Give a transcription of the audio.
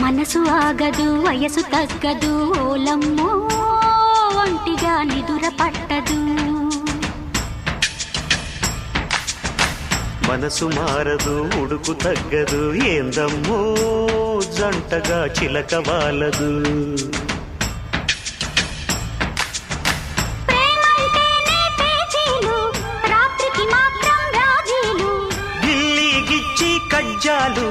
మనసు ఆగదు వయసు తగ్గదు ఓలమ్మో ఒంటిగా నిదుర పట్టదు. మనసు మారదు ఉడుకు తగ్గదు ఏందమ్మో జంటగా చిలక వాలదు. రాత్రికి మాత్రం రాజీలు గిల్లి గిచ్చి కజ్జాలు